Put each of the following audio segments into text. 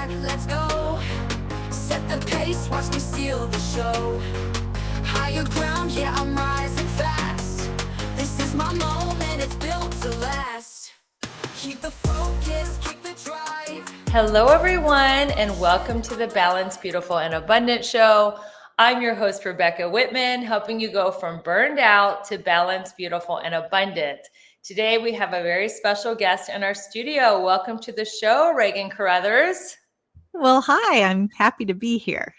back, let's go. Set the pace, watch me steal the show. Higher ground, yeah, I'm rising fast. This is my moment, it's built to last. Keep the focus, keep the drive. Hello, everyone, and welcome to the Balanced, Beautiful, and Abundant Show. I'm your host, Rebecca Whitman, helping you go from burned out to balanced, beautiful, and abundant. Today, we have a very special guest in our studio. Welcome to the show, Regan Caruthers. Well, hi, I'm happy to be here.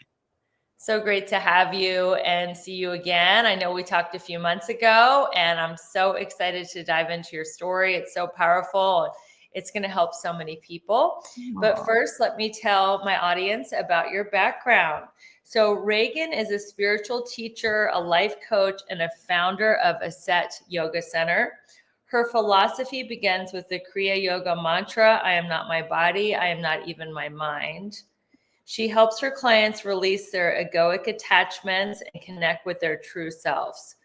So great to have you and see you again. I know we talked a few months ago, and I'm so excited to dive into your story. It's so powerful. It's going to help so many people. But first, let me tell my audience about your background. So Regan is a spiritual teacher, a life coach, and a founder of Asset Yoga Center. Her philosophy begins with the Kriya Yoga mantra, I am not my body, I am not even my mind. She helps her clients release their egoic attachments and connect with their true selves.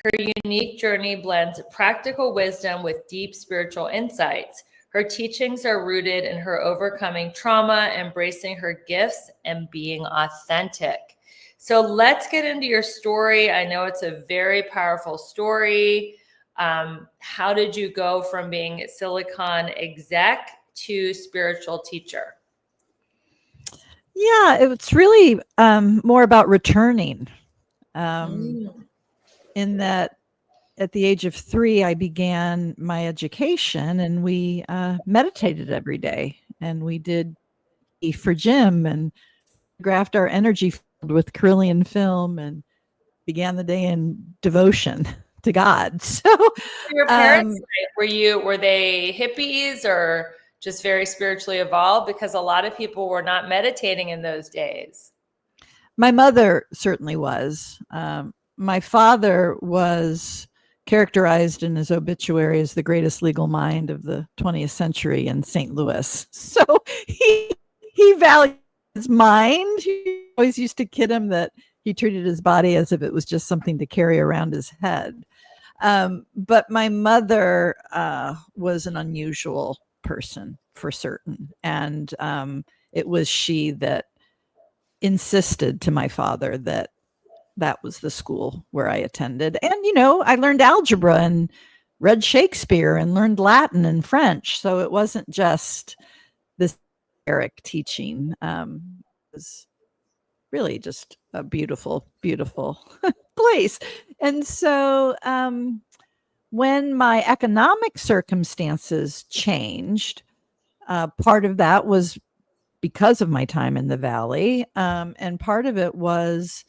Her unique journey blends practical wisdom with deep spiritual insights. Her teachings are rooted in her overcoming trauma, embracing her gifts, and being authentic. So let's get into your story. I know it's a very powerful story. How did you go from being Silicon exec to spiritual teacher? Yeah, it's really more about returning. In that at the age of 3, I began my education and we meditated every day. And we did E for gym and graphed our energy field with Carillion film and began the day in devotion to God. So your parents, were they hippies or just very spiritually evolved? Because a lot of people were not meditating in those days. My mother certainly was. My father was characterized in his obituary as the greatest legal mind of the 20th century in St. Louis. So he valued his mind. He always used to kid him that he treated his body as if it was just something to carry around his head. But my mother was an unusual person for certain. And it was she that insisted to my father that was the school where I attended. And, I learned algebra and read Shakespeare and learned Latin and French. So it wasn't just this Eric teaching. It was really just a beautiful, beautiful place. And so when my economic circumstances changed, part of that was because of my time in the Valley. And part of it was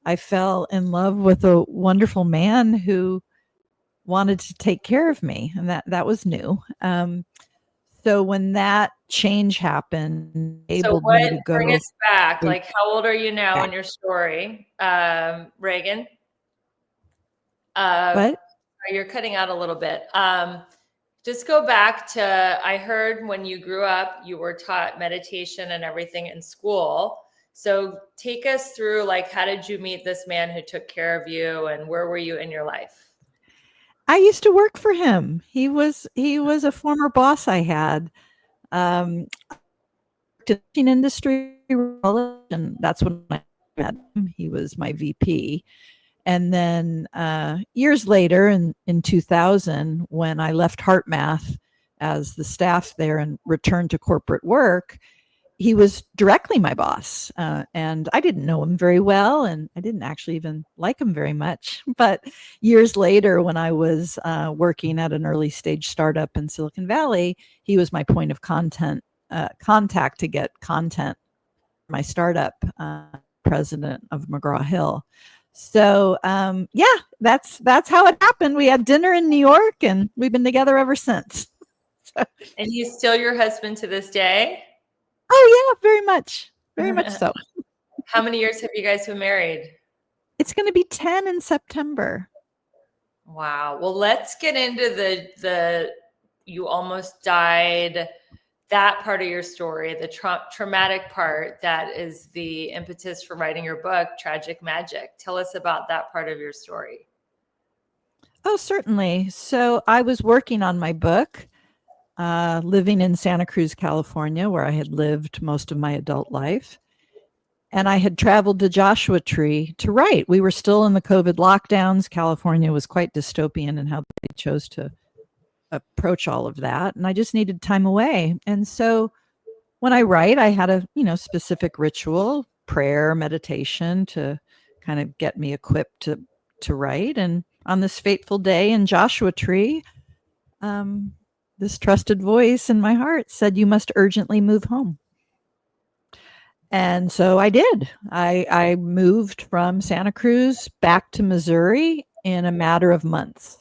I fell in love with a wonderful man who wanted to take care of me. And that was new. So when that change happened, So bring us back, like how old are you now in your story, Regan? What? You're cutting out a little bit. Just go back to, I heard when you grew up, you were taught meditation and everything in school. So take us through, like, how did you meet this man who took care of you and where were you in your life? I used to work for him. He was a former boss I had. Teaching industry, and that's when I met him. He was my VP. And then years later, in 2000, when I left HeartMath as the staff there and returned to corporate work, he was directly my boss. And I didn't know him very well, and I didn't actually even like him very much. But years later, when I was working at an early stage startup in Silicon Valley, he was my point of contact to get content for my startup, president of McGraw-Hill. So that's how it happened. We had dinner in New York, and we've been together ever since. And he's still your husband to this day? Oh yeah, very much so. How many years have you guys been married? It's going to be 10 in September. Wow. Well, let's get into the you almost died, that part of your story, the traumatic part that is the impetus for writing your book, Tragic Magic. Tell us about that part of your story. Oh, certainly. So I was working on my book. living in Santa Cruz, California, where I had lived most of my adult life. And I had traveled to Joshua Tree to write. We were still in the COVID lockdowns. California was quite dystopian in how they chose to approach all of that. And I just needed time away. And so when I write, I had a, specific ritual, prayer, meditation to kind of get me equipped to write. And on this fateful day in Joshua Tree, this trusted voice in my heart said, "You must urgently move home." And so I did. I moved from Santa Cruz back to Missouri in a matter of months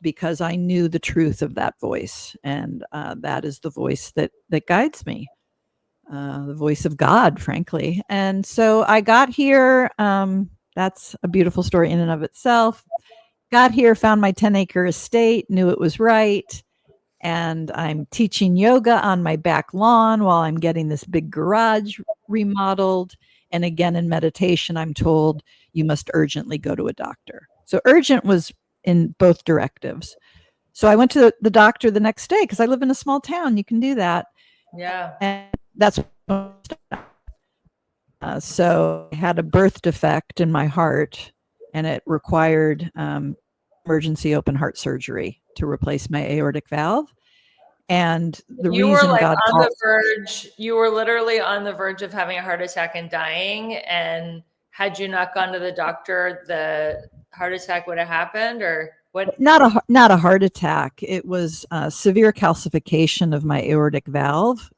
because I knew the truth of that voice. And that is the voice that guides me, the voice of God, frankly. And so I got here. That's a beautiful story in and of itself. Got here, found my 10-acre estate, knew it was right. And I'm teaching yoga on my back lawn while I'm getting this big garage remodeled. And again, in meditation, I'm told you must urgently go to a doctor. So urgent was in both directives. So I went to the doctor the next day because I live in a small town. You can do that. Yeah. And that's so I had a birth defect in my heart, and it required emergency open heart surgery to replace my aortic valve. And the You were reason like God on the verge, you were literally on the verge of having a heart attack and dying. And had you not gone to the doctor, the heart attack would have happened, or what? Not a heart attack. It was severe calcification of my aortic valve.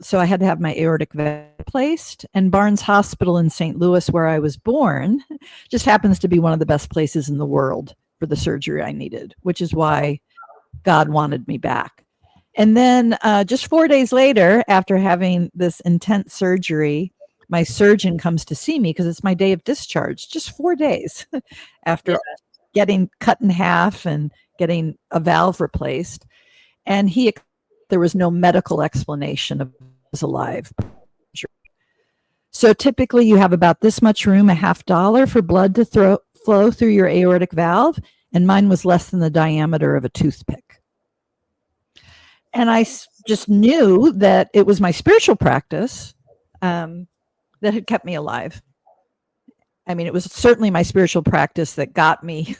So I had to have my aortic valve replaced. And Barnes Hospital in St. Louis, where I was born, just happens to be one of the best places in the world for the surgery I needed, which is why God wanted me back. And then just 4 days later, after having this intense surgery, my surgeon comes to see me because it's my day of discharge, just 4 days after getting cut in half and getting a valve replaced. And there was no medical explanation of I was alive. So typically you have about this much room, $50 for blood to flow through your aortic valve. And mine was less than the diameter of a toothpick. And I just knew that it was my spiritual practice that had kept me alive. I mean, it was certainly my spiritual practice that got me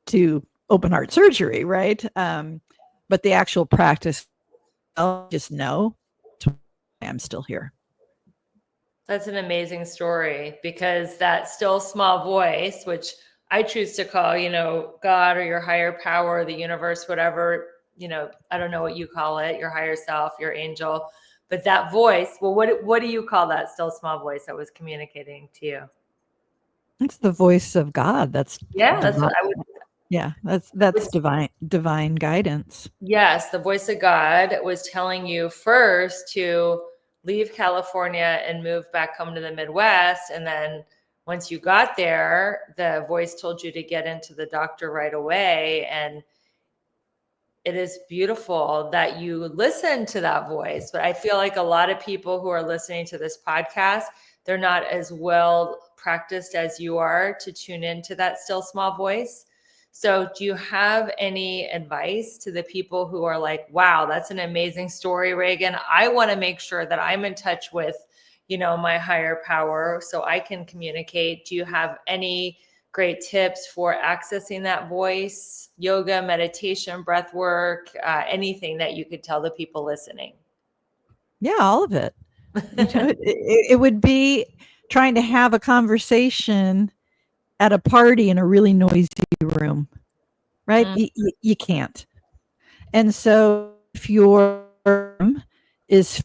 to open heart surgery, right? But the actual practice, I'll just know I'm still here. That's an amazing story, because that still small voice, which I choose to call, God or your higher power, the universe, whatever, I don't know what you call it, your higher self, your angel, but that voice, well, what do you call that still small voice that was communicating to you? It's the voice of God. That's what I would. Yeah, that's divine guidance. Yes, the voice of God was telling you first to leave California and move back home to the Midwest. And then once you got there, the voice told you to get into the doctor right away. And it is beautiful that you listen to that voice. But I feel like a lot of people who are listening to this podcast, they're not as well practiced as you are to tune into that still small voice. So do you have any advice to the people who are like, wow, that's an amazing story, Regan. I want to make sure that I'm in touch with, my higher power so I can communicate. Do you have any great tips for accessing that voice, yoga, meditation, breath work, anything that you could tell the people listening? Yeah, all of it. It would be trying to have a conversation at a party in a really noisy room, right? You can't. And so if your room is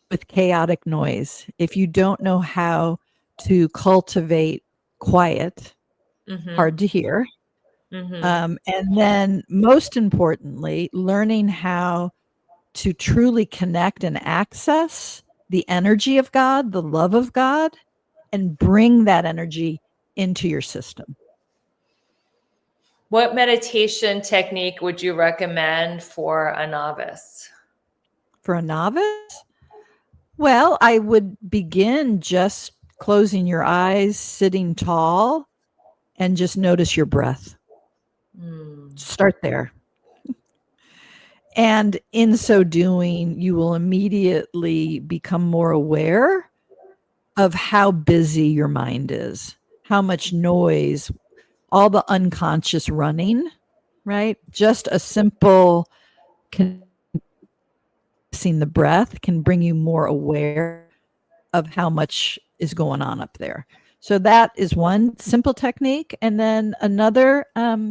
with chaotic noise, if you don't know how to cultivate quiet, hard to hear. And then most importantly, learning how to truly connect and access the energy of God, the love of God, and bring that energy into your system. What meditation technique would you recommend for a novice? For a novice? Well, I would begin just closing your eyes, sitting tall, and just notice your breath. Mm. Start there. And in so doing, you will immediately become more aware of how busy your mind is, how much noise, all the unconscious running, right? Just a simple seeing the breath can bring you more aware of how much is going on up there. So that is one simple technique. And then another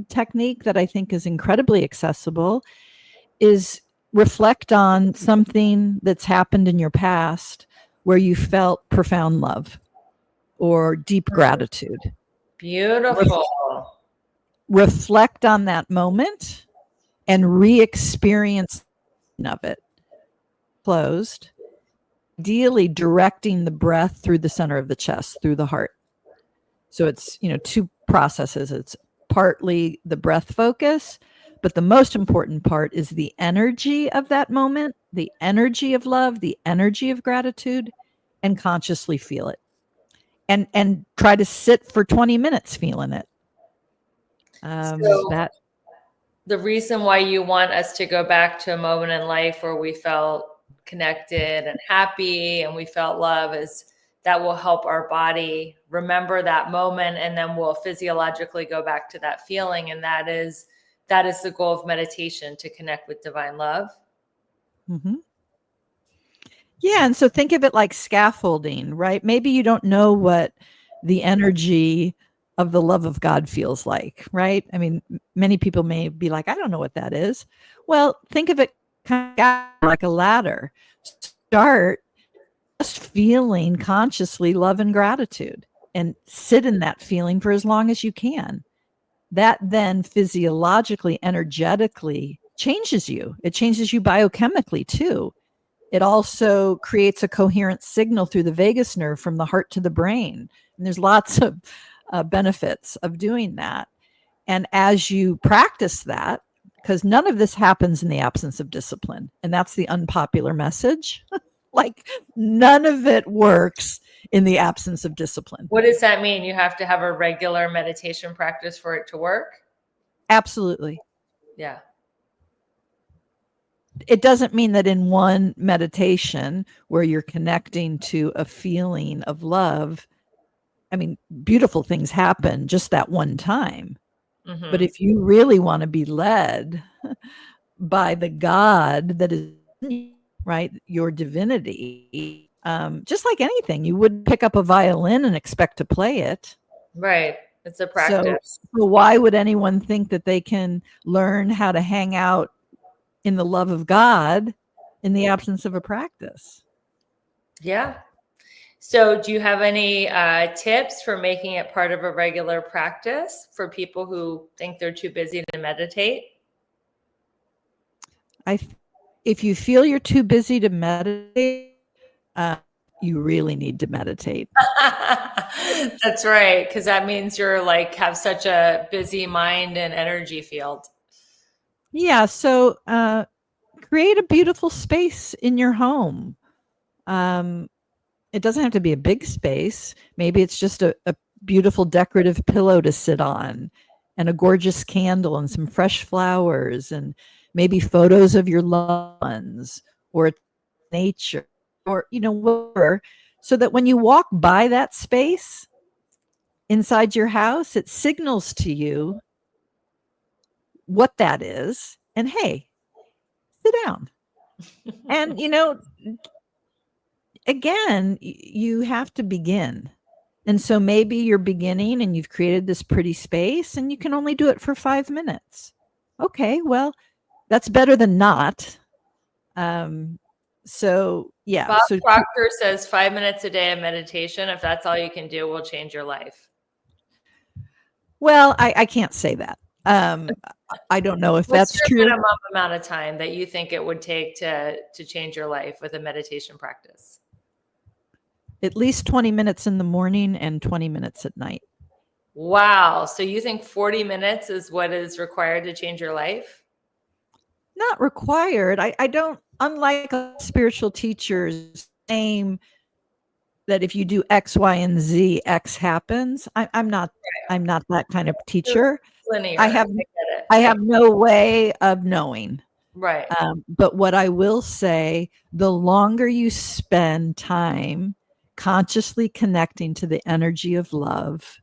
technique that I think is incredibly accessible is reflect on something that's happened in your past where you felt profound love or deep gratitude. Beautiful. Reflect on that moment and re-experience of it closed, ideally directing the breath through the center of the chest, through the heart. So it's, two processes. It's partly the breath focus, but the most important part is the energy of that moment, the energy of love, the energy of gratitude, and consciously feel it. And try to sit for 20 minutes feeling it. So That the reason why you want us to go back to a moment in life where we felt connected and happy and we felt love is that will help our body remember that moment, and then we'll physiologically go back to that feeling. And that is the goal of meditation, to connect with divine love. Mm-hmm. Yeah. And so think of it like scaffolding, right? Maybe you don't know what the energy of the love of God feels like, right? I mean, many people may be like, I don't know what that is. Well, think of it kind of like a ladder. Start just feeling consciously love and gratitude and sit in that feeling for as long as you can. That then physiologically, energetically changes you. It changes you biochemically too. It also creates a coherent signal through the vagus nerve from the heart to the brain. And there's lots of benefits of doing that. And as you practice that, because none of this happens in the absence of discipline, and that's the unpopular message. Like none of it works in the absence of discipline. What does that mean? You have to have a regular meditation practice for it to work? Absolutely. Yeah. It doesn't mean that in one meditation where you're connecting to a feeling of love, I mean, beautiful things happen just that one time. Mm-hmm. But if you really want to be led by the God that is, right, your divinity, just like anything, you wouldn't pick up a violin and expect to play it. Right. It's a practice. So why would anyone think that they can learn how to hang out in the love of God in the absence of a practice? Yeah. So do you have any tips for making it part of a regular practice for people who think they're too busy to meditate? If you feel you're too busy to meditate, you really need to meditate. That's right, because that means you're like have such a busy mind and energy field. Yeah. So create a beautiful space in your home. It doesn't have to be a big space. Maybe it's just a beautiful decorative pillow to sit on and a gorgeous candle and some fresh flowers and maybe photos of your loved ones or nature or, whatever, so that when you walk by that space inside your house, it signals to you what that is. And hey, sit down. And, again, you have to begin. And so maybe you're beginning and you've created this pretty space and you can only do it for 5 minutes. Okay, well, that's better than not. So yeah. Bob So Proctor says 5 minutes a day of meditation, if that's all you can do, will change your life. well, I can't say that. I don't know if What's that's your true. minimum amount of time that you think it would take to change your life with a meditation practice? At least 20 minutes in the morning and 20 minutes at night. Wow. So you think 40 minutes is what is required to change your life? Not required. I don't, unlike spiritual teachers saying that if you do X, Y, and Z, X happens. I'm not that kind of teacher. Linear. I have I get it. I have no way of knowing. Right. But what I will say, the longer you spend time consciously connecting to the energy of love,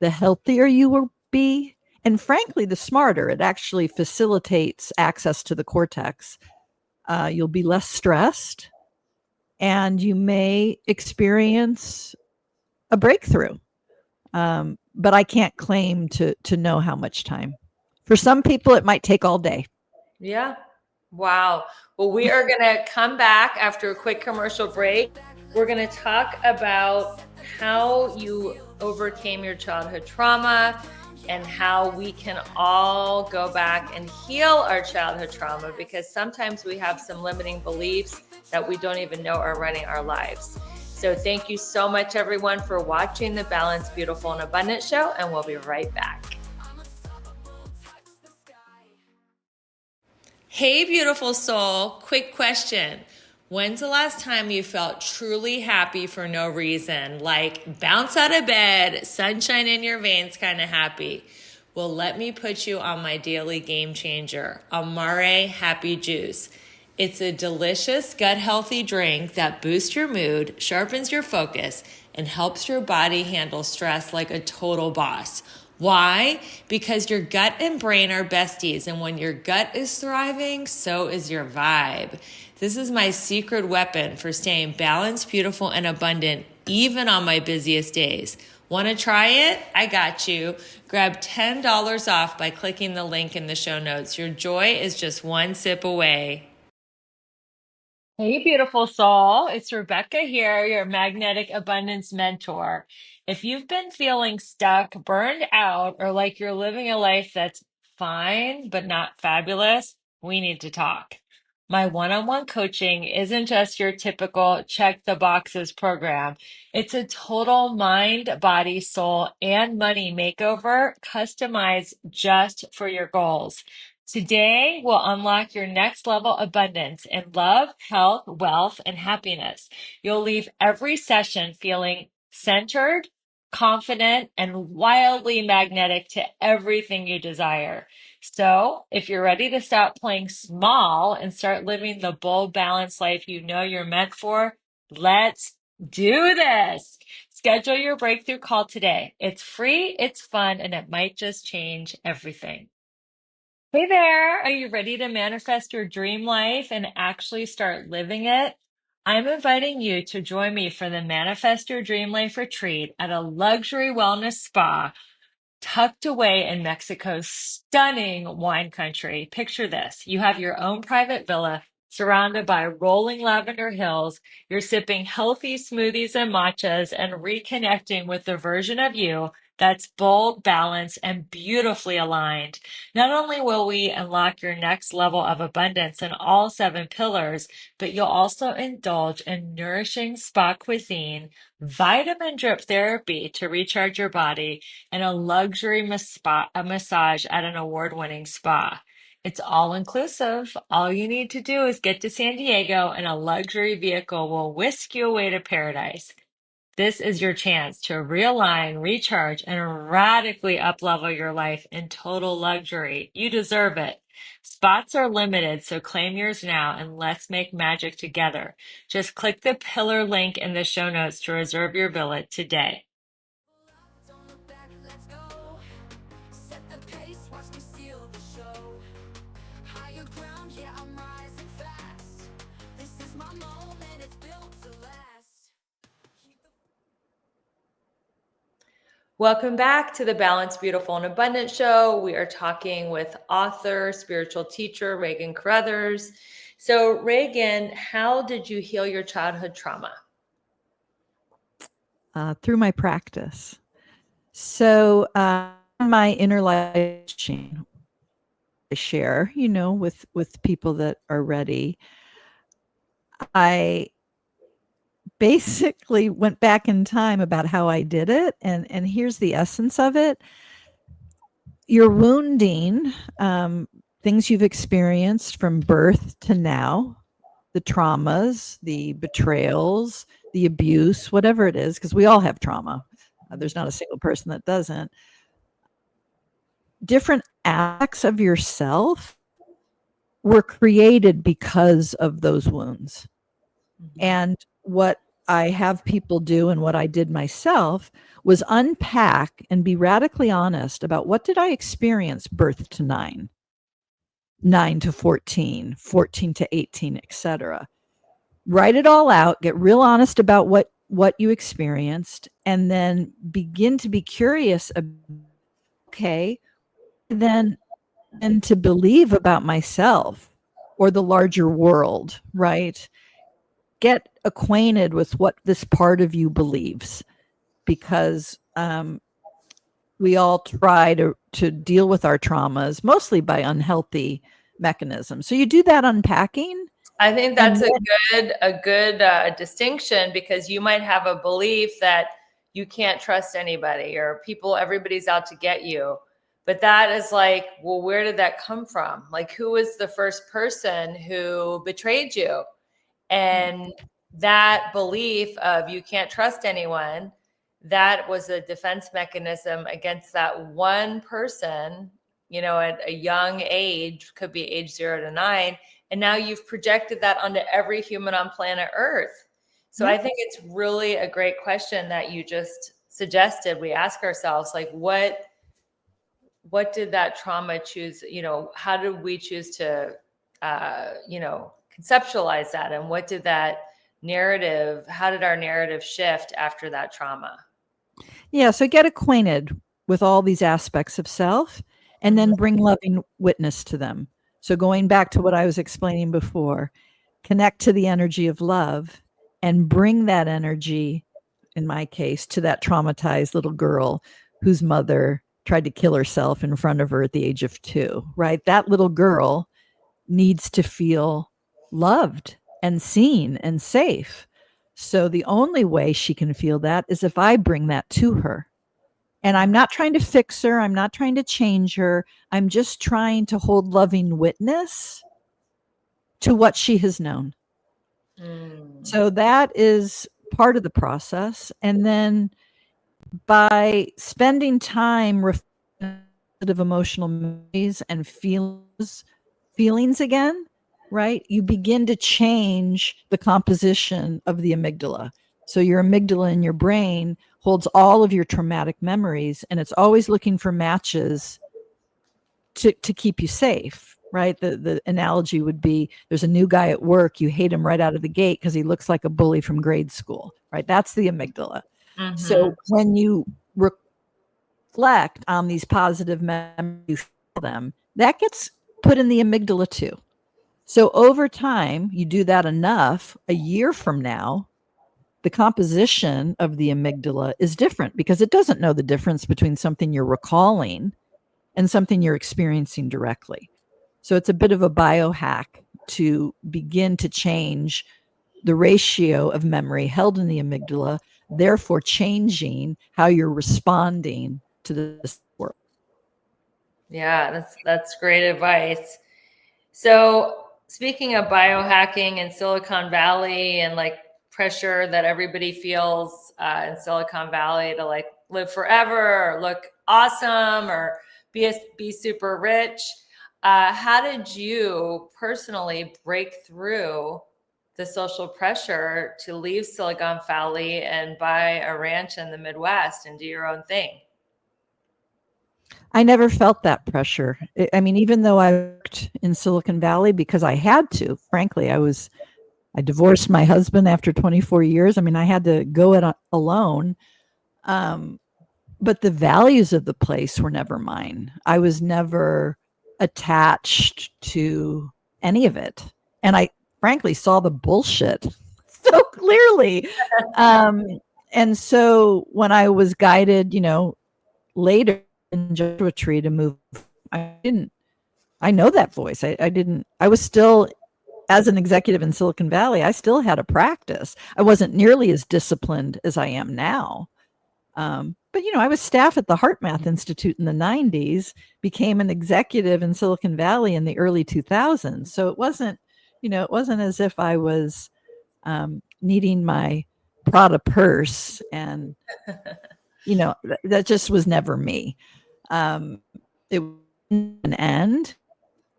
the healthier you will be. And frankly, the smarter. It actually facilitates access to the cortex. You'll be less stressed and you may experience a breakthrough. But I can't claim to know how much time. For some people, it might take all day. Yeah. Wow. Well, we are going to come back after a quick commercial break. We're going to talk about how you overcame your childhood trauma and how we can all go back and heal our childhood trauma, because sometimes we have some limiting beliefs that we don't even know are running our lives. So thank you so much, everyone, for watching the Balanced, Beautiful, and Abundant show, and we'll be right back. Hey, beautiful soul. Quick question. When's the last time you felt truly happy for no reason? Like bounce out of bed, sunshine in your veins kind of happy. Well, let me put you on my daily game changer, Amare Happy Juice. It's a delicious, gut-healthy drink that boosts your mood, sharpens your focus, and helps your body handle stress like a total boss. Why? Because your gut and brain are besties, and when your gut is thriving, so is your vibe. This is my secret weapon for staying balanced, beautiful, and abundant, even on my busiest days. Want to try it? I got you. Grab $10 off by clicking the link in the show notes. Your joy is just one sip away. Hey, beautiful soul. It's Rebecca here, your magnetic abundance mentor. If you've been feeling stuck, burned out, or like you're living a life that's fine but not fabulous, we need to talk. My one-on-one coaching isn't just your typical check the boxes program. It's a total mind, body, soul, and money makeover customized just for your goals. Today, we'll unlock your next level abundance in love, health, wealth, and happiness. You'll leave every session feeling centered, confident, and wildly magnetic to everything you desire. So, if you're ready to stop playing small and start living the bold, balanced life you know you're meant for, let's do this. Schedule your breakthrough call today. It's free, it's fun, and it might just change everything. Hey there, are you ready to manifest your dream life and actually start living it? I'm inviting you to join me for the Manifest Your Dream Life retreat at a luxury wellness spa tucked away in Mexico's stunning wine country. Picture this. You have your own private villa surrounded by rolling lavender hills. You're sipping healthy smoothies and matchas and reconnecting with the version of you that's bold, balanced, and beautifully aligned. Not only will we unlock your next level of abundance in all 7 pillars, but you'll also indulge in nourishing spa cuisine, vitamin drip therapy to recharge your body, and a luxury massage at an award-winning spa. It's all inclusive. All you need to do is get to San Diego and a luxury vehicle will whisk you away to paradise. This is your chance to realign, recharge, and radically uplevel your life in total luxury. You deserve it. Spots are limited, so claim yours now and let's make magic together. Just click the pillar link in the show notes to reserve your villa today. Don't look back, let's go. Set the pace, watch me steal the show. Higher ground, yeah, I'm rising fast. This is my moment, it's built to last. Welcome back to the Balanced, Beautiful, and Abundant show. We are talking with author, spiritual teacher, Regan Caruthers. So, Regan, how did you heal your childhood trauma? Through my practice. So, my inner life coaching, I share, with people that are ready. I basically went back in time about how I did it, and here's the essence of it. Your wounding, things you've experienced from birth to now, the traumas, the betrayals, the abuse, whatever it is, because we all have trauma. There's not a single person that doesn't. different aspects of yourself were created because of those wounds. And what I have people do and what I did myself was unpack and be radically honest about what did I experience birth to 9, 9 to 14, 14 to 18, etc. Write it all out, get real honest about what you experienced, and then begin to be curious about, okay, then and to believe about myself or the larger world, right? Get acquainted with what this part of you believes, because we all try to deal with our traumas mostly by unhealthy mechanisms. So you do that unpacking. I think And that's a good distinction, because you might have a belief that you can't trust anybody, or everybody's out to get you. But that is like, well, where did that come from? Like, who was the first person who betrayed you? And that belief of you can't trust anyone, that was a defense mechanism against that one person, at a young age, could be age 0 to 9. And now you've projected that onto every human on planet Earth. So I think it's really a great question that you just suggested. We ask ourselves, like, what did that trauma choose? How did we choose to, conceptualize that? And what did that narrative, how did our narrative shift after that trauma? Yeah, so get acquainted with all these aspects of self and then bring loving witness to them. So going back to what I was explaining before, connect to the energy of love and bring that energy, in my case, to that traumatized little girl whose mother tried to kill herself in front of her at the age of 2, right? That little girl needs to feel loved and seen and safe. So the only way she can feel that is if I bring that to her. And I'm not trying to fix her. I'm not trying to change her. I'm just trying to hold loving witness to what she has known. So that is part of the process. And then by spending time reflecting positive emotional memories and feelings again, right? You begin to change the composition of the amygdala. So your amygdala in your brain holds all of your traumatic memories, and it's always looking for matches to keep you safe, right? The analogy would be, there's a new guy at work, you hate him right out of the gate because he looks like a bully from grade school, right? That's the amygdala. So when you reflect on these positive memories, you feel them, that gets put in the amygdala too. So over time, you do that enough, a year from now, the composition of the amygdala is different because it doesn't know the difference between something you're recalling and something you're experiencing directly. So it's a bit of a biohack to begin to change the ratio of memory held in the amygdala, therefore changing how you're responding to this world. Yeah, that's great advice. So speaking of biohacking and Silicon Valley and like pressure that everybody feels in Silicon Valley to like live forever or look awesome or be super rich, how did you personally break through the social pressure to leave Silicon Valley and buy a ranch in the Midwest and do your own thing? I never felt that pressure. I mean, even though I worked in Silicon Valley because I had to, frankly, I divorced my husband after 24 years. I mean, I had to go it alone. But the values of the place were never mine. I was never attached to any of it. And I frankly saw the bullshit so clearly. And so when I was guided, later in Joshua Tree to move, I know that voice. I was still, as an executive in Silicon Valley, I still had a practice. I wasn't nearly as disciplined as I am now. But I was staff at the HeartMath Institute in the 90s, became an executive in Silicon Valley in the early 2000s. So it wasn't as if I was needing my Prada purse, and that just was never me. it was an end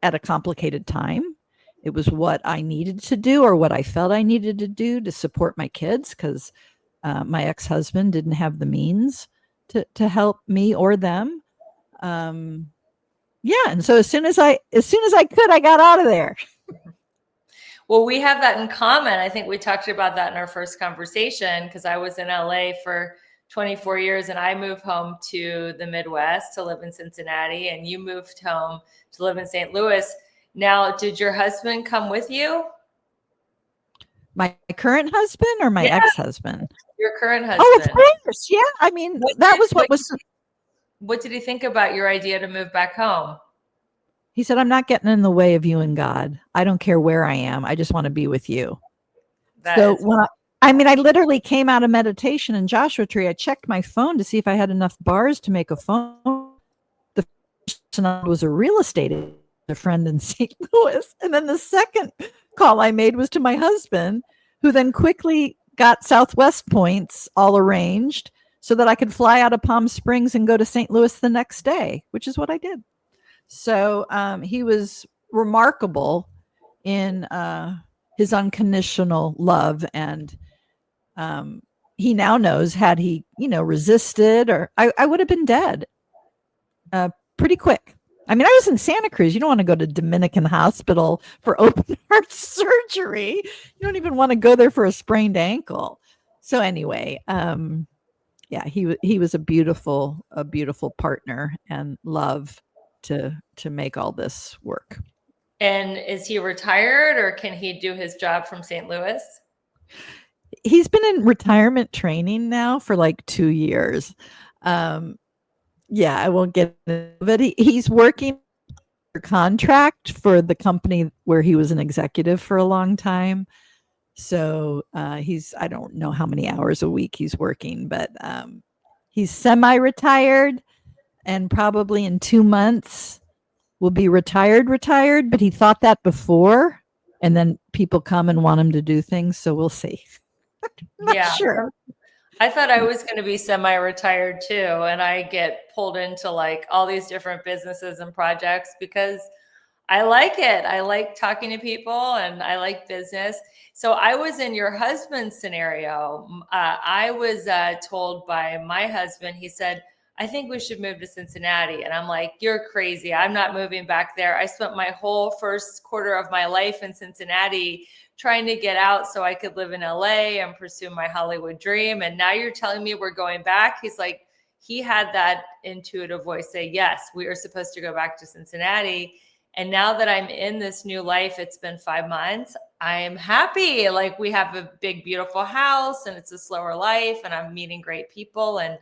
at a complicated time. It was what I needed to do, or what I felt I needed to do to support my kids, because my ex-husband didn't have the means to help me or them. Yeah, and so as soon as I could, I got out of there. Well, we have that in common. I think we talked about that in our first conversation, because I was in LA for 24 years and I moved home to the Midwest to live in Cincinnati, and you moved home to live in St. Louis. Now, did your husband come with you? My current husband or my ex-husband? Your current husband. Oh, of course. Yeah. I mean, what did he think about your idea to move back home? He said, I'm not getting in the way of you and God. I don't care where I am. I just want to be with you. So when I literally came out of meditation in Joshua Tree, I checked my phone to see if I had enough bars to make a phone. The first person was a real estate agent, a friend in St. Louis. And then the second call I made was to my husband, who then quickly got Southwest points all arranged so that I could fly out of Palm Springs and go to St. Louis the next day, which is what I did. So he was remarkable in his unconditional love. And he now knows, had he, resisted, or I would have been dead pretty quick. I mean, I was in Santa Cruz. You don't want to go to Dominican Hospital for open heart surgery. You don't even want to go there for a sprained ankle. So anyway, yeah, he was a beautiful partner and love to make all this work. And is he retired, or can he do his job from St. Louis? He's been in retirement training now for like 2 years. Yeah, I won't get into it, but he's working under contract for the company where he was an executive for a long time. So I don't know how many hours a week he's working, but he's semi-retired, and probably in 2 months will be retired, but he thought that before, and then people come and want him to do things. So we'll see. Not sure. I thought I was going to be semi-retired too. And I get pulled into like all these different businesses and projects because I like it. I like talking to people and I like business. So I was in your husband's scenario. I was told by my husband, he said, I think we should move to Cincinnati. And I'm like, you're crazy. I'm not moving back there. I spent my whole first quarter of my life in Cincinnati trying to get out so I could live in LA and pursue my Hollywood dream. And now you're telling me we're going back. He's like, he had that intuitive voice say, yes, we are supposed to go back to Cincinnati. And now that I'm in this new life, it's been 5 months. I am happy. Like, we have a big, beautiful house and it's a slower life and I'm meeting great people. And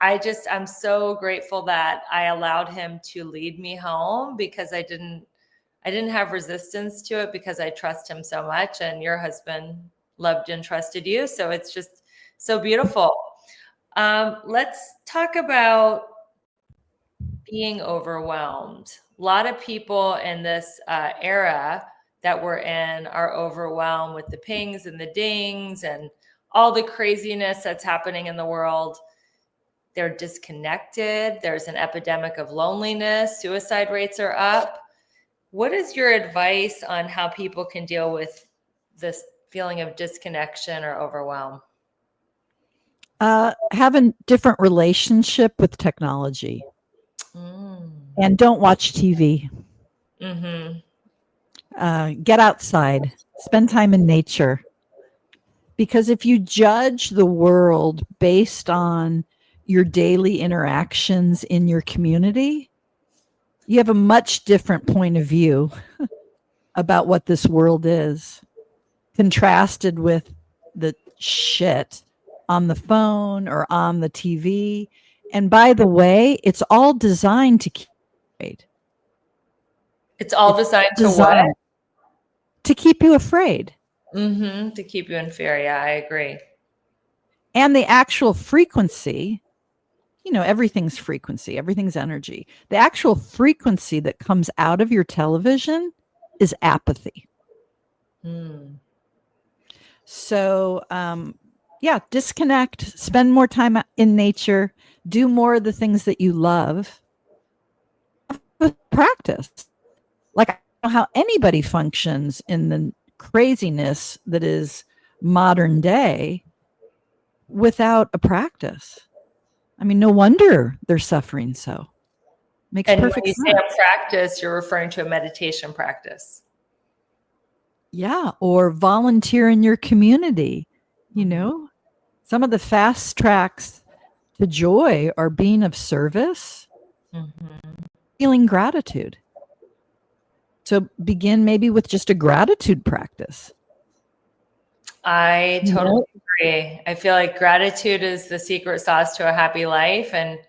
I'm so grateful that I allowed him to lead me home, because I didn't have resistance to it, because I trust him so much, and your husband loved and trusted you. So it's just so beautiful. Let's talk about being overwhelmed. A lot of people in this era that we're in are overwhelmed with the pings and the dings and all the craziness that's happening in the world. They're disconnected. There's an epidemic of loneliness. Suicide rates are up. What is your advice on how people can deal with this feeling of disconnection or overwhelm? Have a different relationship with technology. And don't watch TV. Get outside. Spend time in nature. Because if you judge the world based on your daily interactions in your community, you have a much different point of view about what this world is, contrasted with the shit on the phone or on the TV. And by the way, it's all designed to keep you afraid. It's designed to what? To keep you afraid. To keep you in fear. Yeah, I agree. And the actual frequency, everything's frequency, everything's energy. The actual frequency that comes out of your television is apathy. So, disconnect, spend more time in nature, do more of the things that you love, practice. Like, I don't know how anybody functions in the craziness that is modern day without a practice. I mean, no wonder they're suffering so. Makes And when perfect you say sense. a practice, you're referring to a meditation practice. Yeah, or volunteer in your community. You know, some of the fast tracks to joy are being of service, feeling gratitude. So begin maybe with just a gratitude practice. I You totally know? agree. I feel like gratitude is the secret sauce to a happy life, and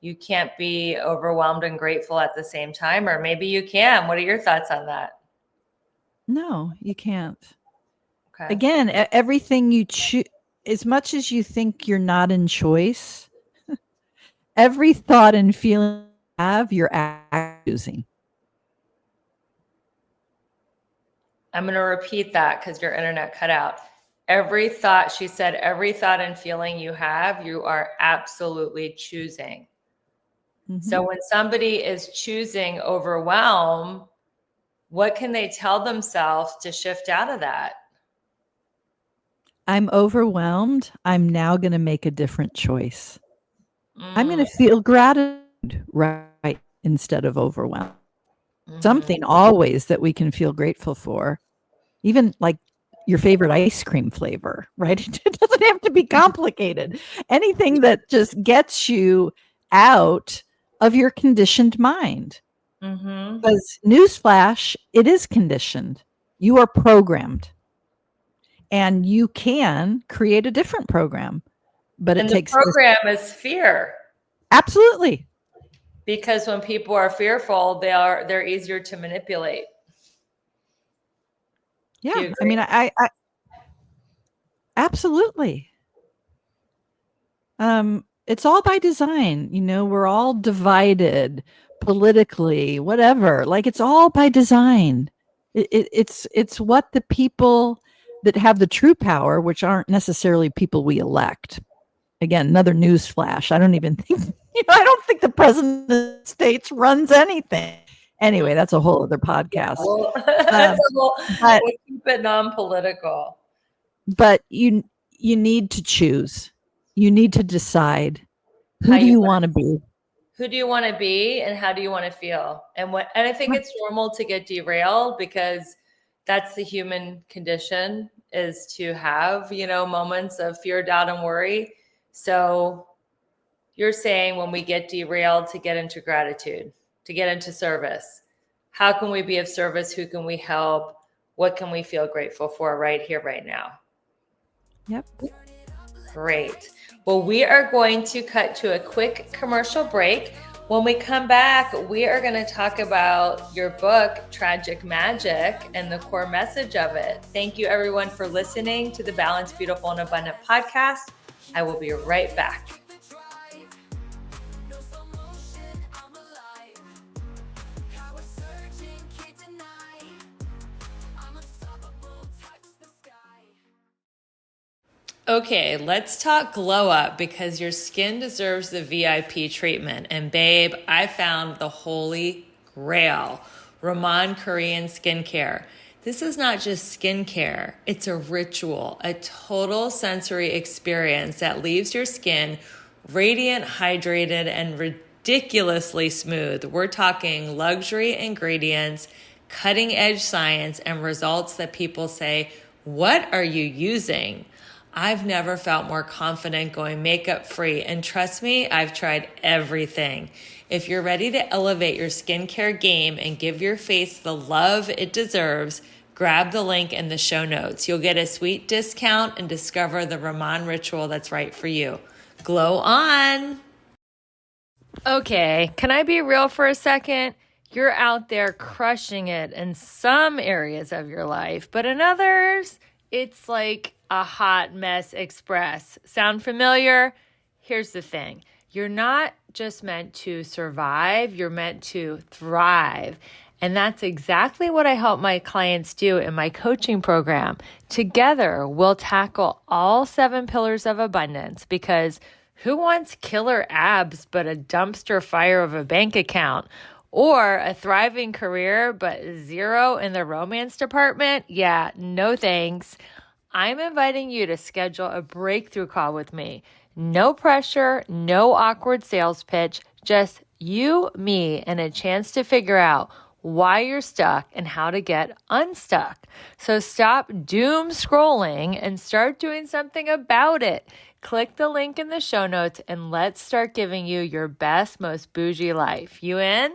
you can't be overwhelmed and grateful at the same time, or maybe you can. What are your thoughts on that? No, you can't. Okay. Again, everything you choose, as much as you think you're not in choice, every thought and feeling you have, you're choosing. I'm going to repeat that because your internet cut out. Every thought, she said, every thought and feeling you have, you are absolutely choosing. So when somebody is choosing overwhelm, what can they tell themselves to shift out of that? I'm overwhelmed. I'm now going to make a different choice. I'm going to feel gratitude right instead of overwhelmed. Something always that we can feel grateful for, even like your favorite ice cream flavor, right? It doesn't have to be complicated. Anything that just gets you out of your conditioned mind. Because newsflash, it is conditioned. You are programmed. And you can create a different program, but And it the takes program is fear. Absolutely. Because when people are fearful, they're easier to manipulate. Yeah. I mean, I absolutely. It's all by design. You know, we're all divided politically, whatever. Like, it's all by design. It's what the people that have the true power, which aren't necessarily people we elect. Again, another news flash. I don't even think, I don't think the president of the States runs anything. Anyway, that's a whole other podcast. Well, we'll keep it non-political. But you need to choose. You need to decide, who do you want to be? Who do you want to be, and how do you want to feel? And I think it's normal to get derailed, because that's the human condition, is to have, moments of fear, doubt, and worry. So you're saying when we get derailed, to get into gratitude, to get into service. How can we be of service? Who can we help? What can we feel grateful for right here, right now? Yep. Great. Well, we are going to cut to a quick commercial break. When we come back, we are going to talk about your book, Tragic Magic, and the core message of it. Thank you, everyone, for listening to the Balanced, Beautiful, and Abundant podcast. I will be right back. Okay, let's talk glow up, because your skin deserves the VIP treatment. And babe, I found the holy grail, Raman Korean skincare. This is not just skincare. It's a ritual, a total sensory experience that leaves your skin radiant, hydrated, and ridiculously smooth. We're talking luxury ingredients, cutting edge science, and results that people say, "What are you using?" I've never felt more confident going makeup free. And trust me, I've tried everything. If you're ready to elevate your skincare game and give your face the love it deserves, grab the link in the show notes. You'll get a sweet discount and discover the Raman ritual that's right for you. Glow on. Okay, can I be real for a second? You're out there crushing it in some areas of your life, but in others, it's like a hot mess express. Sound familiar? Here's the thing. You're not just meant to survive, you're meant to thrive. And that's exactly what I help my clients do in my coaching program. Together, we'll tackle all 7 pillars of abundance, because who wants killer abs but a dumpster fire of a bank account? Or a thriving career, but zero in the romance department? Yeah, no thanks. I'm inviting you to schedule a breakthrough call with me. No pressure, no awkward sales pitch, just you, me, and a chance to figure out why you're stuck and how to get unstuck. So stop doom scrolling and start doing something about it. Click the link in the show notes and let's start giving you your best, most bougie life. You in?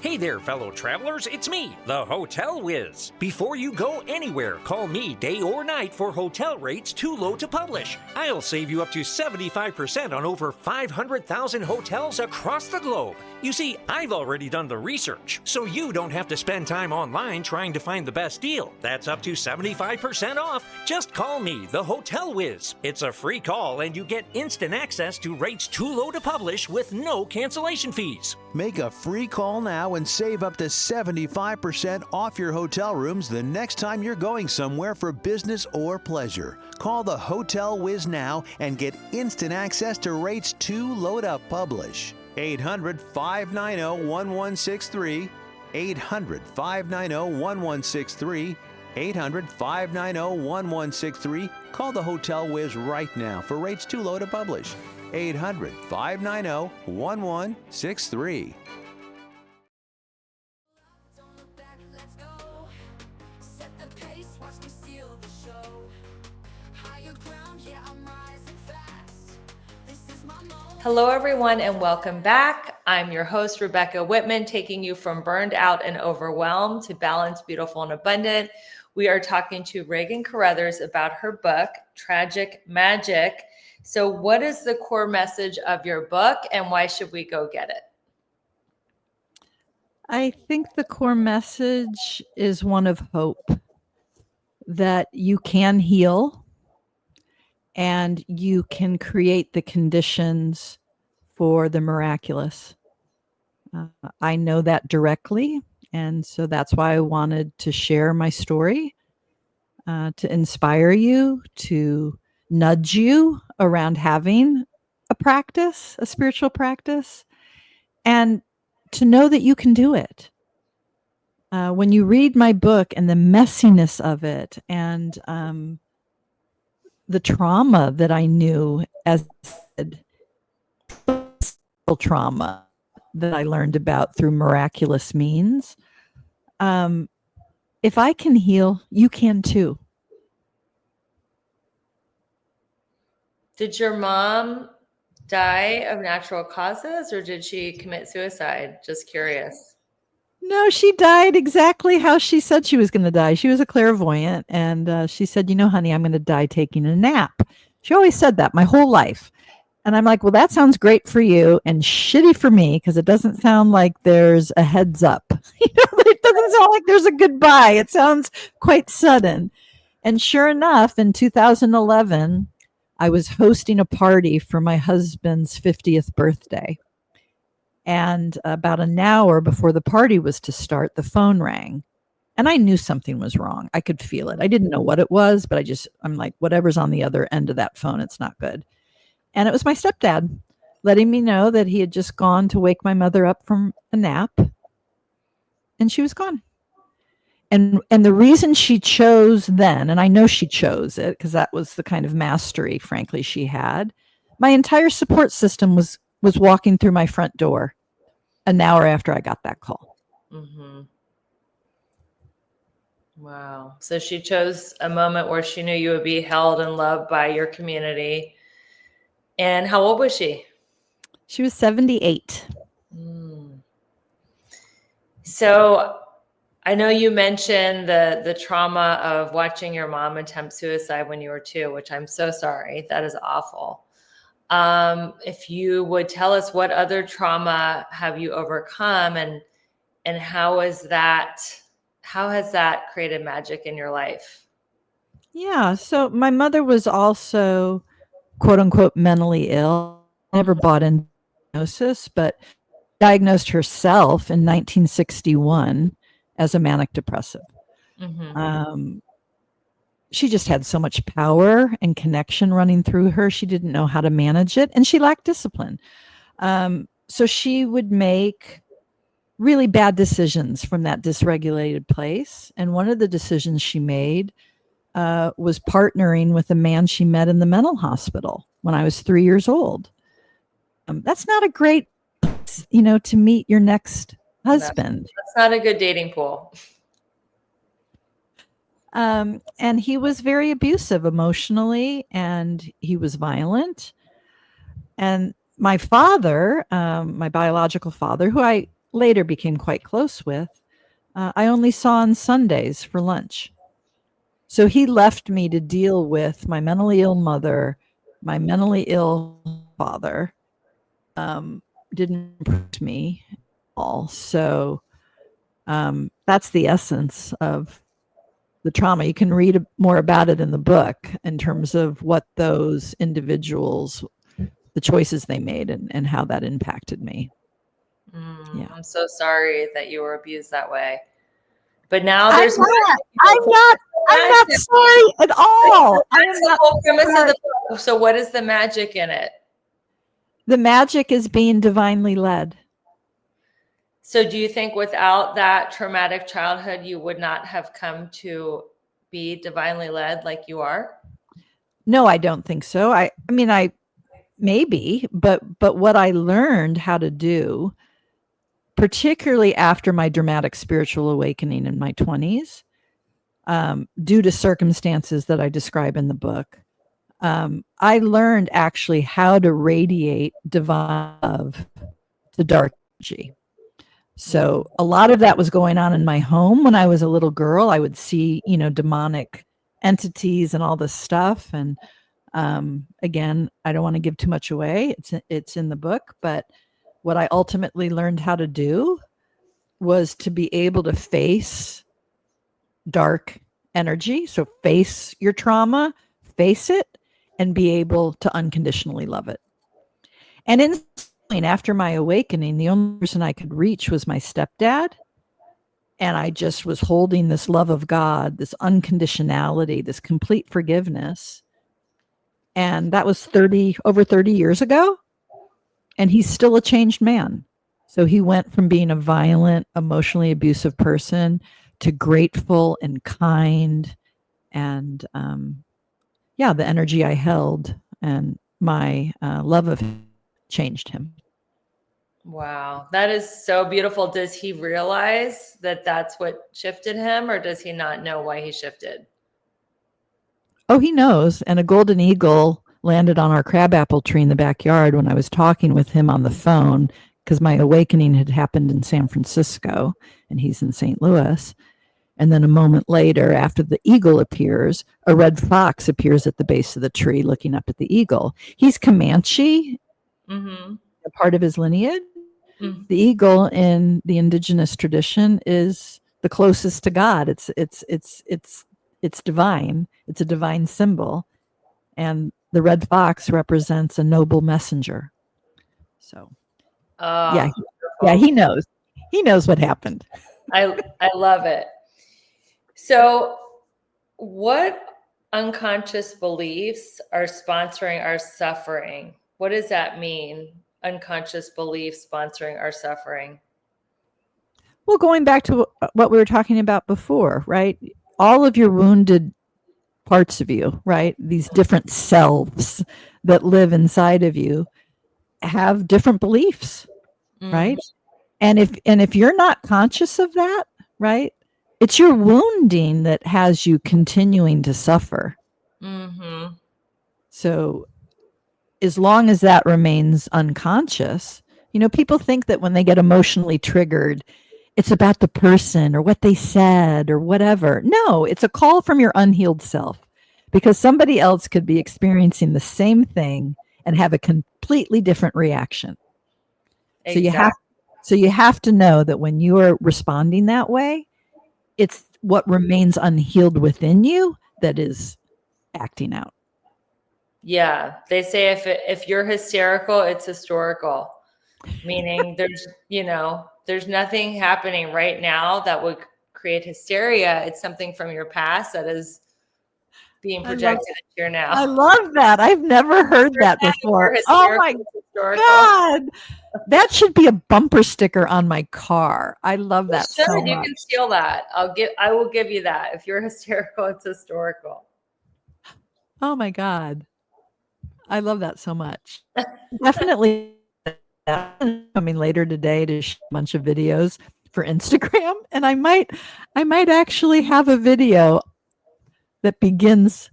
Hey there, fellow travelers, it's me, the Hotel Whiz. Before you go anywhere, call me day or night for hotel rates too low to publish. I'll save you up to 75% on over 500,000 hotels across the globe. You see, I've already done the research, so you don't have to spend time online trying to find the best deal. That's up to 75% off. Just call me, the Hotel Whiz. It's a free call and you get instant access to rates too low to publish with no cancellation fees. Make a free call now and save up to 75% off your hotel rooms the next time you're going somewhere for business or pleasure. Call the Hotel Whiz now and get instant access to rates too low to publish. 800-590-1163. 800-590-1163. 800-590-1163. Call the Hotel Whiz right now for rates too low to publish. 800-590-1163. Don't look back, let's go. Set the pace, watch me steal the show. Higher ground, yeah, I'm rising fast. This is my moment. Hello, everyone, and welcome back. I'm your host, Rebecca Whitman, taking you from burned out and overwhelmed to balanced, beautiful, and abundant. We are talking to Regan Caruthers about her book, Tragic Magic. So what is the core message of your book and why should we go get it? I think the core message is one of hope, that you can heal and you can create the conditions for the miraculous. I know that directly, and so that's why I wanted to share my story, to inspire you, to nudge you around having a practice, a spiritual practice, and to know that you can do it. When you read my book and the messiness of it and the trauma that I knew as trauma that I learned about through miraculous means, if I can heal, you can too. Did your mom die of natural causes or did she commit suicide? Just curious. No, she died exactly how she said she was going to die. She was a clairvoyant, and she said, honey, I'm going to die taking a nap. She always said that my whole life. And I'm like, well, that sounds great for you and shitty for me because it doesn't sound like there's a heads up. It doesn't sound like there's a goodbye. It sounds quite sudden. And sure enough, in 2011, I was hosting a party for my husband's 50th birthday. And about an hour before the party was to start, the phone rang. And I knew something was wrong. I could feel it. I didn't know what it was, but I'm like, whatever's on the other end of that phone, it's not good. And it was my stepdad letting me know that he had just gone to wake my mother up from a nap. And she was gone. And the reason she chose then, and I know she chose it because that was the kind of mastery, frankly, she had. My entire support system was walking through my front door an hour after I got that call. Mm-hmm. Wow. So she chose a moment where she knew you would be held and loved by your community. And how old was she? She was 78. So I know you mentioned the trauma of watching your mom attempt suicide when you were 2, which I'm so sorry. That is awful. If you would tell us what other trauma have you overcome and how has that created magic in your life? Yeah. So my mother was also quote unquote mentally ill. Never bought into diagnosis, but diagnosed herself in 1961 as a manic depressive. Mm-hmm. She just had so much power and connection running through her. She didn't know how to manage it, and she lacked discipline. so she would make really bad decisions from that dysregulated place. And one of the decisions she made was partnering with a man she met in the mental hospital when I was 3 years old. That's not a great, to meet your next husband. That's not a good dating pool. And he was very abusive emotionally, and he was violent. And my father, my biological father, who I later became quite close with, I only saw on Sundays for lunch. So he left me to deal with my mentally ill mother, my mentally ill father. Didn't protect me at all. So that's the essence of the trauma. You can read more about it in the book in terms of what those individuals, the choices they made, and how that impacted me. Yeah. I'm so sorry that you were abused that way. But now I'm there's not sorry at all. That's the whole premise of the book. So what is the magic in it? The magic is being divinely led. So do you think without that traumatic childhood, you would not have come to be divinely led like you are? No, I don't think so. I mean, I maybe, but what I learned how to do, particularly after my dramatic spiritual awakening in my 20s, due to circumstances that I describe in the book, I learned actually how to radiate divine love to dark energy. So a lot of that was going on in my home when I was a little girl. I would see, demonic entities and all this stuff. And again, I don't want to give too much away. It's in the book, but what I ultimately learned how to do was to be able to face dark energy. So face your trauma, face it, and be able to unconditionally love it. And after my awakening, the only person I could reach was my stepdad. And I just was holding this love of God, this unconditionality, this complete forgiveness. And that was over 30 years ago. And he's still a changed man. So he went from being a violent, emotionally abusive person to grateful and kind. And the energy I held and my love of him changed him. Wow, that is so beautiful. Does he realize that that's what shifted him, or does he not know why he shifted? Oh, he knows. And a golden eagle landed on our crabapple tree in the backyard when I was talking with him on the phone, because my awakening had happened in San Francisco and he's in St. Louis. And then a moment later, after the eagle appears, a red fox appears at the base of the tree looking up at the eagle. He's Comanche, a part of his lineage. Mm-hmm. The eagle in the indigenous tradition is the closest to God. It's divine. It's a divine symbol. And the red fox represents a noble messenger. So, he knows. He knows what happened. I love it. So what unconscious beliefs are sponsoring our suffering? What does that mean? Unconscious beliefs sponsoring our suffering? Well, going back to what we were talking about before, right? All of your wounded parts of you, right? These different selves that live inside of you have different beliefs, right? And if you're not conscious of that, right? It's your wounding that has you continuing to suffer. Mm-hmm. So as long as that remains unconscious, people think that when they get emotionally triggered, it's about the person or what they said or whatever. No, it's a call from your unhealed self, because somebody else could be experiencing the same thing and have a completely different reaction. Exactly. So you have to know that when you are responding that way, it's what remains unhealed within you that is acting out. Yeah. They say if you're hysterical, it's historical, meaning there's nothing happening right now that would create hysteria. It's something from your past that is being I love, projected into your I now. love that. I've never heard that before. Oh my Historical. God. That should be a bumper sticker on my car. I love You that should. so You much. can steal that. I will give you that. If you're hysterical, it's historical. Oh my God. I love that so much. Definitely coming later today to shoot a bunch of videos for Instagram. And I might actually have a video that begins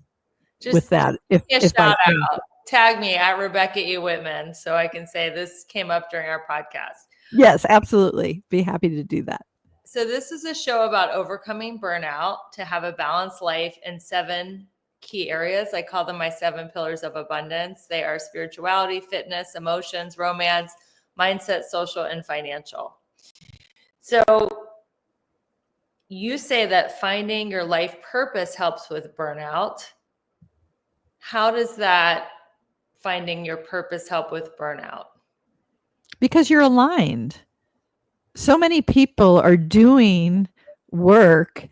with Just that. give me a If I shout think. out. Tag me at Rebecca E. Whitman so I can say this came up during our podcast. Yes, absolutely. Be happy to do that. So this is a show about overcoming burnout to have a balanced life in 7 key areas. I call them my 7 pillars of abundance. They are spirituality, fitness, emotions, romance, mindset, social, and financial. So you say that finding your life purpose helps with burnout. How does that finding your purpose help with burnout? Because you're aligned. So many people are doing work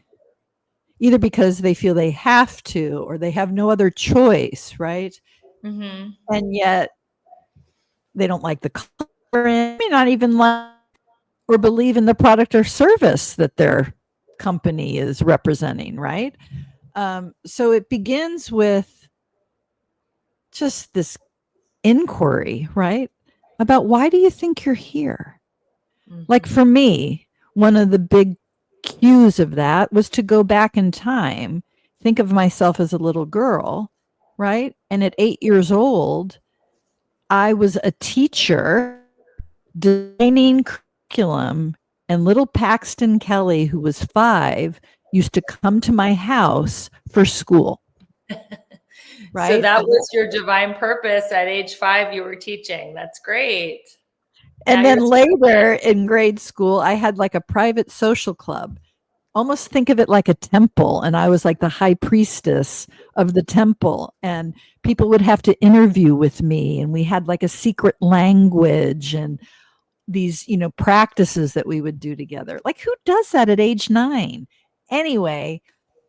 either because they feel they have to or they have no other choice, right? Mm-hmm. And yet they don't like the color, may not even like or believe in the product or service that their company is representing, right? So it begins with just this inquiry, right? About why do you think you're here? Mm-hmm. Like for me, one of the big cues of that was to go back in time, think of myself as a little girl, right? And at 8 years old, I was a teacher designing curriculum, and little Paxton Kelly, who was 5, used to come to my house for school. Right? So that was your divine purpose at age 5, you were teaching. That's great. And Now then later in grade school, I had like a private social club. Almost think of it like a temple. And I was like the high priestess of the temple. And people would have to interview with me. And we had like a secret language and these, practices that we would do together. Like who does that at age 9? Anyway,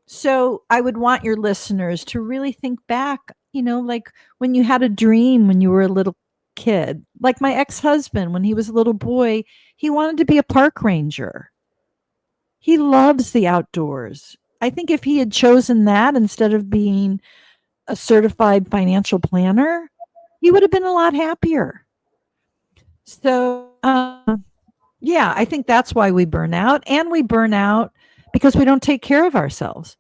so I would want your listeners to really think back, like when you had a dream when you were a little kid. Like my ex-husband, when he was a little boy, he wanted to be a park ranger. He loves the outdoors. I think if he had chosen that instead of being a certified financial planner, he would have been a lot happier. So, yeah, I think that's why we burn out. And we burn out because we don't take care of ourselves.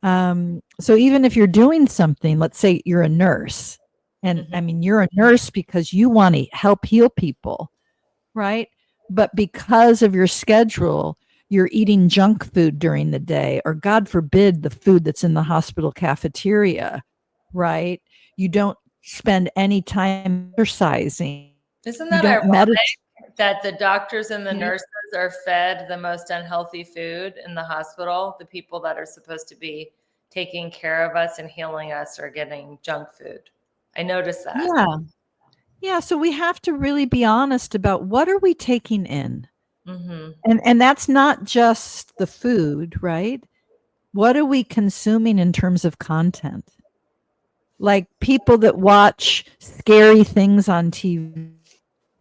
So even if you're doing something, let's say you're a nurse, and I mean, you're a nurse because you want to help heal people, right? But because of your schedule, you're eating junk food during the day, or God forbid, the food that's in the hospital cafeteria, right? You don't spend any time exercising. Isn't that ironic that the doctors and the nurses are fed the most unhealthy food in the hospital? The people that are supposed to be taking care of us and healing us are getting junk food. I noticed that. Yeah. Yeah. So we have to really be honest about what are we taking in? Mm-hmm. And that's not just the food, right? What are we consuming in terms of content? Like people that watch scary things on TV.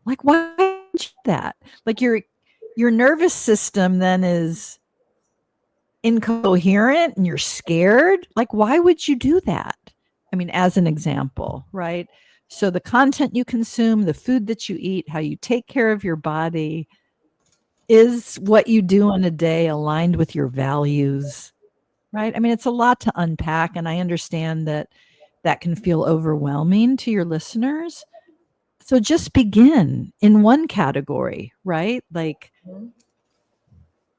Like, why would you do that? Like your nervous system then is incoherent and you're scared. Like, why would you do that? I mean, as an example, right? So the content you consume, the food that you eat, how you take care of your body, is what you do in a day aligned with your values, right? I mean, it's a lot to unpack, and I understand that that can feel overwhelming to your listeners. So just begin in one category, right? Like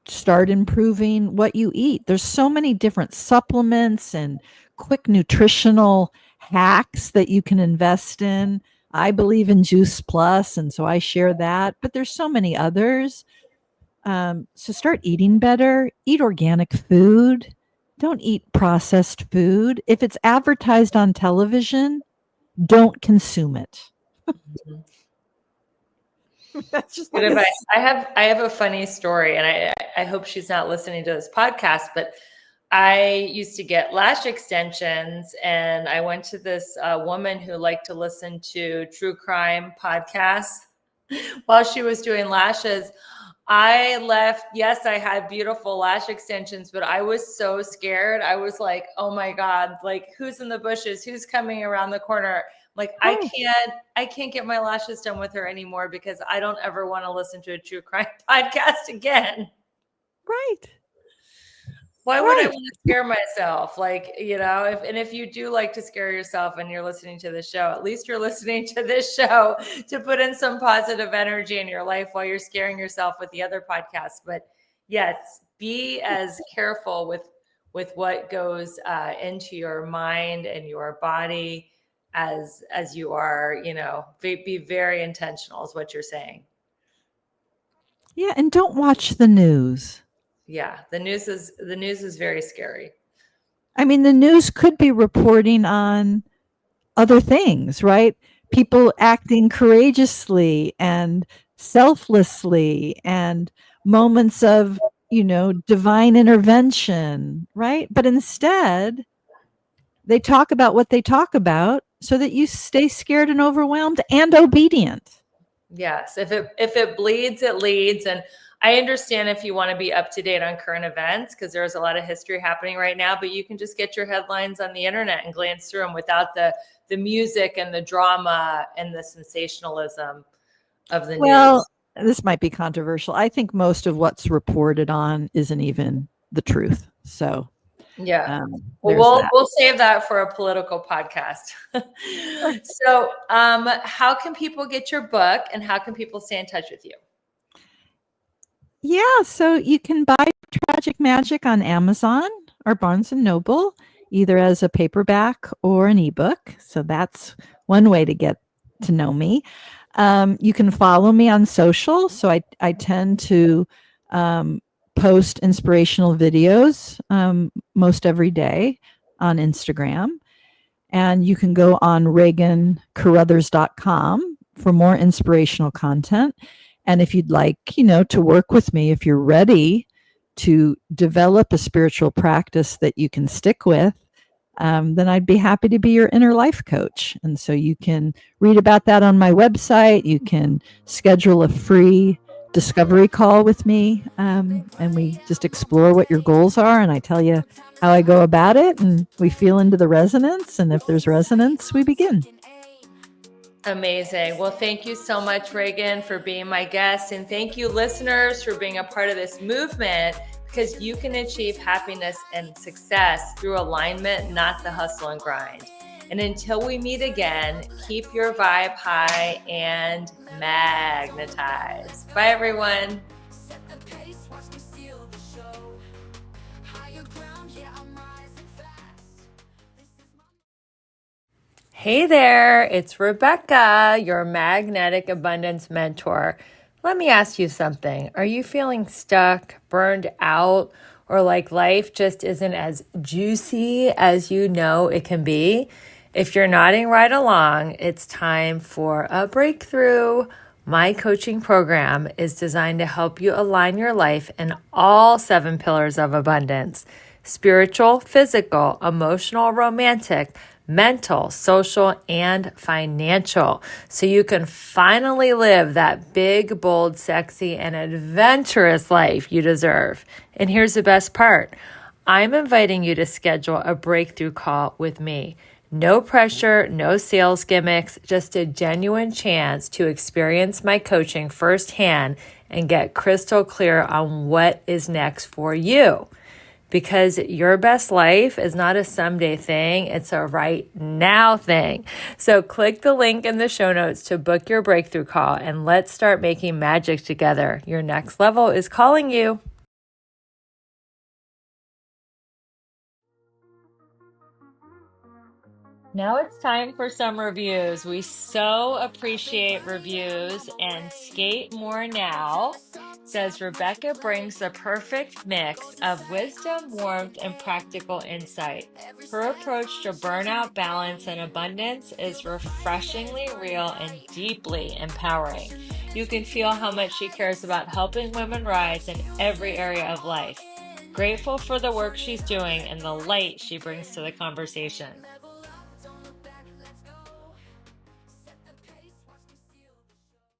start improving what you eat. There's so many different supplements and quick nutritional hacks that you can invest in. I believe in Juice Plus, and so I share that, but there's so many others. So start eating better, eat organic food, don't eat processed food. If it's advertised on television, don't consume it. That's just good advice. I have a funny story, and I hope she's not listening to this podcast, but I used to get lash extensions, and I went to this woman who liked to listen to true crime podcasts while she was doing lashes. I left. Yes, I had beautiful lash extensions, but I was so scared. I was like, oh my God, like who's in the bushes? Who's coming around the corner? Like I can't get my lashes done with her anymore because I don't ever want to listen to a true crime podcast again. Right. Why would I want to scare myself? Like, if you do like to scare yourself and you're listening to the show, at least you're listening to this show to put in some positive energy in your life while you're scaring yourself with the other podcasts. But yes, be as careful with what goes into your mind and your body as you are, be very intentional is what you're saying. Yeah. And don't watch the news. Yeah. The news is very scary. I mean, the news could be reporting on other things, right? People acting courageously and selflessly and moments of, divine intervention, right? But instead, they talk about what they talk about so that you stay scared and overwhelmed and obedient. Yes. If it bleeds, it leads. And I understand if you want to be up to date on current events, because there's a lot of history happening right now, but you can just get your headlines on the internet and glance through them without the music and the drama and the sensationalism of the news. Well, this might be controversial. I think most of what's reported on isn't even the truth. So yeah. We'll save that for a political podcast. So how can people get your book and how can people stay in touch with you? Yeah, so you can buy Tragic Magic on Amazon or Barnes & Noble, either as a paperback or an ebook. So that's one way to get to know me. You can follow me on social. So I tend to post inspirational videos most every day on Instagram. And you can go on regancaruthers.com for more inspirational content. And if you'd like, to work with me, if you're ready to develop a spiritual practice that you can stick with, then I'd be happy to be your inner life coach. And so you can read about that on my website. You can schedule a free discovery call with me, and we just explore what your goals are. And I tell you how I go about it, and we feel into the resonance. And if there's resonance, we begin. Amazing. Well, thank you so much, Regan, for being my guest. And thank you, listeners, for being a part of this movement, because you can achieve happiness and success through alignment, not the hustle and grind. And until we meet again, keep your vibe high and magnetized. Bye, everyone. Hey there, it's Rebecca, your magnetic abundance mentor. Let me ask you something. Are you feeling stuck, burned out, or like life just isn't as juicy as you know it can be? If you're nodding right along, it's time for a breakthrough. My coaching program is designed to help you align your life in all 7 pillars of abundance: spiritual, physical, emotional, romantic, mental, social, and financial, so you can finally live that big, bold, sexy, and adventurous life you deserve. And here's the best part. I'm inviting you to schedule a breakthrough call with me. No pressure, no sales gimmicks, just a genuine chance to experience my coaching firsthand and get crystal clear on what is next for you. Because your best life is not a someday thing, it's a right now thing. So click the link in the show notes to book your breakthrough call and let's start making magic together. Your next level is calling you. Now it's time for some reviews. We so appreciate reviews. And Skate More Now says, Rebecca brings the perfect mix of wisdom, warmth, and practical insight. Her approach to burnout, balance, and abundance is refreshingly real and deeply empowering. You can feel how much she cares about helping women rise in every area of life. grateful for the work she's doing and the light she brings to the conversation.